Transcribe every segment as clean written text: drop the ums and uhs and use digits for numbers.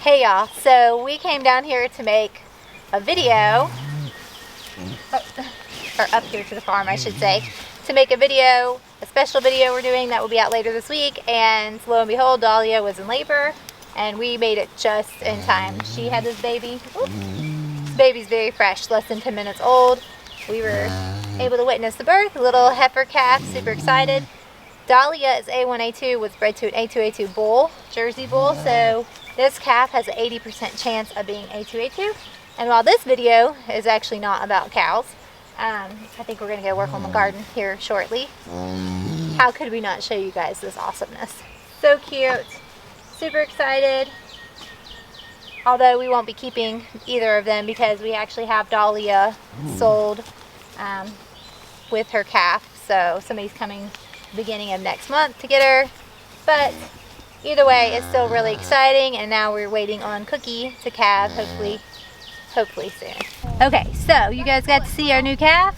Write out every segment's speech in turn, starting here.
Hey y'all, so we came down here to make a video, or up here to the farm I should say, to make a video, a special video we're doing that will be out later this week, and lo and behold, Dahlia was in labor and we made it just in time. She had this baby. Oops. This baby's very fresh, less than 10 minutes old. We were able to witness the birth, a little heifer calf, super excited. Dahlia is A1, A2, was bred to an A2, A2 bull, Jersey bull, so this calf has an 80% chance of being A2, A2. And while this video is actually not about cows, I think we're going to go work on the garden here shortly. How could we not show you guys this awesomeness? So cute, super excited. Although we won't be keeping either of them because we actually have Dahlia sold with her calf. So somebody's coming beginning of next month to get her. But either way, it's still really exciting, and now we're waiting on Cookie to calve, hopefully soon. Okay, so you guys got to see our new calf,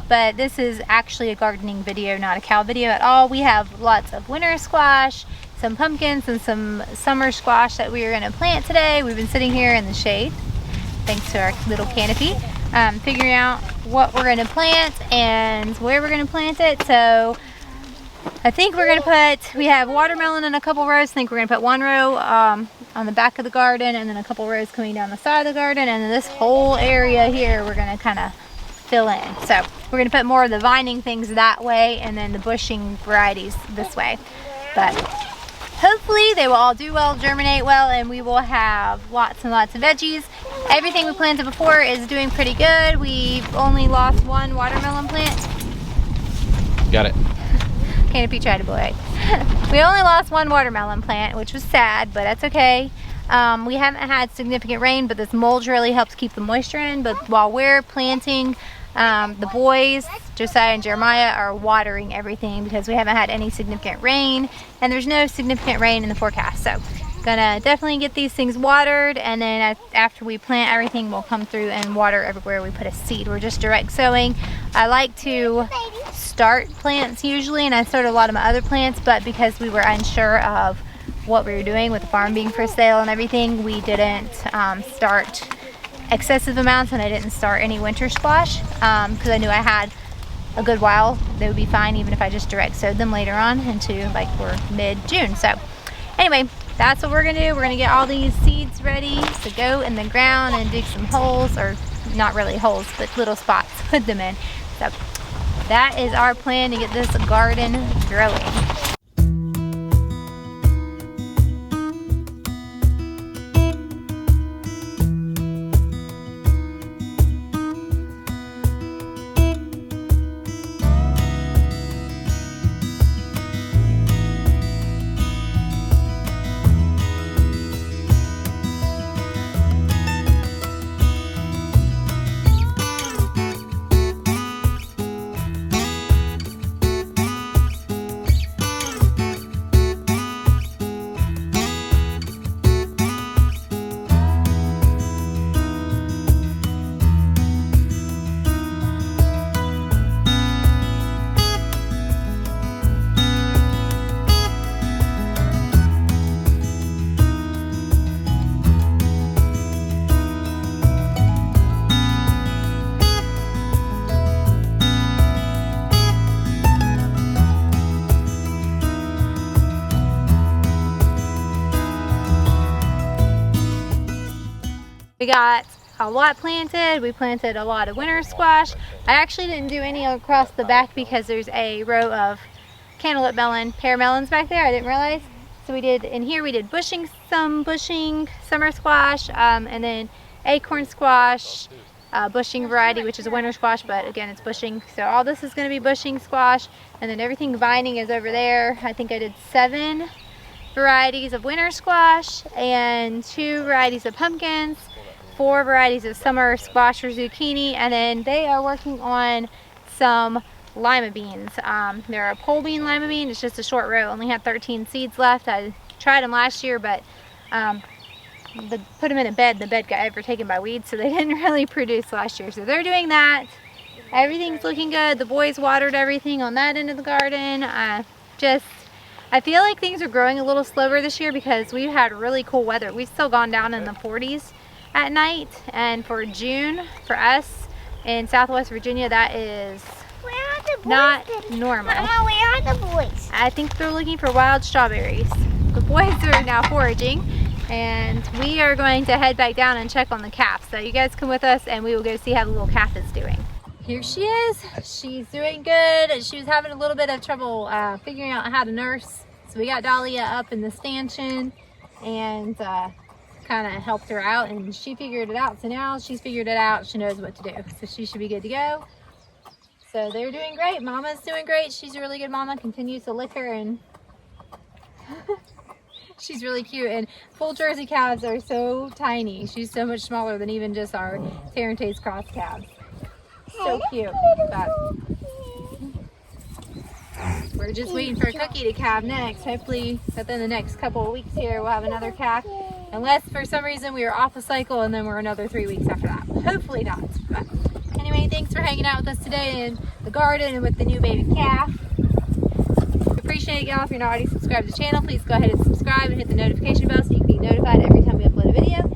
but this is actually a gardening video, not a cow video at all. We have lots of winter squash, some pumpkins, and some summer squash that we are going to plant today. We've been sitting here in the shade, thanks to our little canopy, figuring out what we're going to plant and where we're going to plant it. So I think we're going to put, we have watermelon in a couple rows. I think we're going to put one row on the back of the garden, and then a couple rows coming down the side of the garden, and then this whole area here we're going to kind of fill in. So we're going to put more of the vining things that way, and then the bushing varieties this way. But hopefully they will all do well, germinate well, and we will have lots and lots of veggies. Everything we planted before is doing pretty good. We've only lost one watermelon plant. Got it. Canopy tried to blow it. We only lost one watermelon plant, which was sad, but that's okay. We haven't had significant rain, but this mulch really helps keep the moisture in. But while we're planting, the boys, Josiah and Jeremiah, are watering everything because we haven't had any significant rain, and there's no significant rain in the forecast. So gonna definitely get these things watered, and then after we plant everything, we'll come through and water everywhere we put a seed. We're just direct sowing. I like to start plants usually, and I started a lot of my other plants, but because we were unsure of what we were doing with the farm being for sale and everything, we didn't start excessive amounts, and I didn't start any winter squash because I knew I had a good while. They would be fine even if I just direct sowed them later on into, like, we're mid-June. So anyway, that's what we're gonna do. We're gonna get all these seeds ready to go in the ground and dig some holes, or not really holes, but little spots to put them in. So that is our plan to get this garden growing. We got a lot planted. We planted a lot of winter squash. I actually didn't do any across the back because there's a row of cantaloupe melon, pear melons back there. I didn't realize. So we did, in here we did some bushing summer squash, and then acorn squash, bushing variety, which is a winter squash, but again it's bushing. So all this is going to be bushing squash, and then everything vining is over there. I think I did 7 varieties of winter squash and 2 varieties of pumpkins, 4 varieties of summer squash or zucchini, and then they are working on some lima beans. They're a pole bean lima bean. It's just a short row. Only had 13 seeds left. I tried them last year, but put them in a bed. The bed got overtaken by weeds, so they didn't really produce last year. So they're doing that. Everything's looking good. The boys watered everything on that end of the garden. I I feel like things are growing a little slower this year because we've had really cool weather. We've still gone down in the 40s at night, and for June, for us in Southwest Virginia, that is Where are the boys not then? normal. Mama, where are the boys? I think they're looking for wild strawberries. The boys are now foraging, and we are going to head back down and check on the calf. So you guys come with us and we will go see how the little calf is doing. Here she is. She's doing good. She was having a little bit of trouble figuring out how to nurse. So we got Dahlia up in the stanchion and kind of helped her out, and she figured it out. So now she's figured it out. She knows what to do. So she should be good to go. So they're doing great. Mama's doing great. She's a really good mama. Continues to lick her, and she's really cute. And full Jersey calves are so tiny. She's so much smaller than even just our Tarentaise cross calves. So cute. But we're just waiting for Cookie to calve next. Hopefully within the next couple of weeks here we'll have another calf. Unless for some reason we are off a cycle and then we're another 3 weeks after that. Hopefully not. But anyway, thanks for hanging out with us today in the garden and with the new baby calf. Appreciate it, y'all. If you're not already subscribed to the channel, please go ahead and subscribe and hit the notification bell so you can be notified every time we upload a video.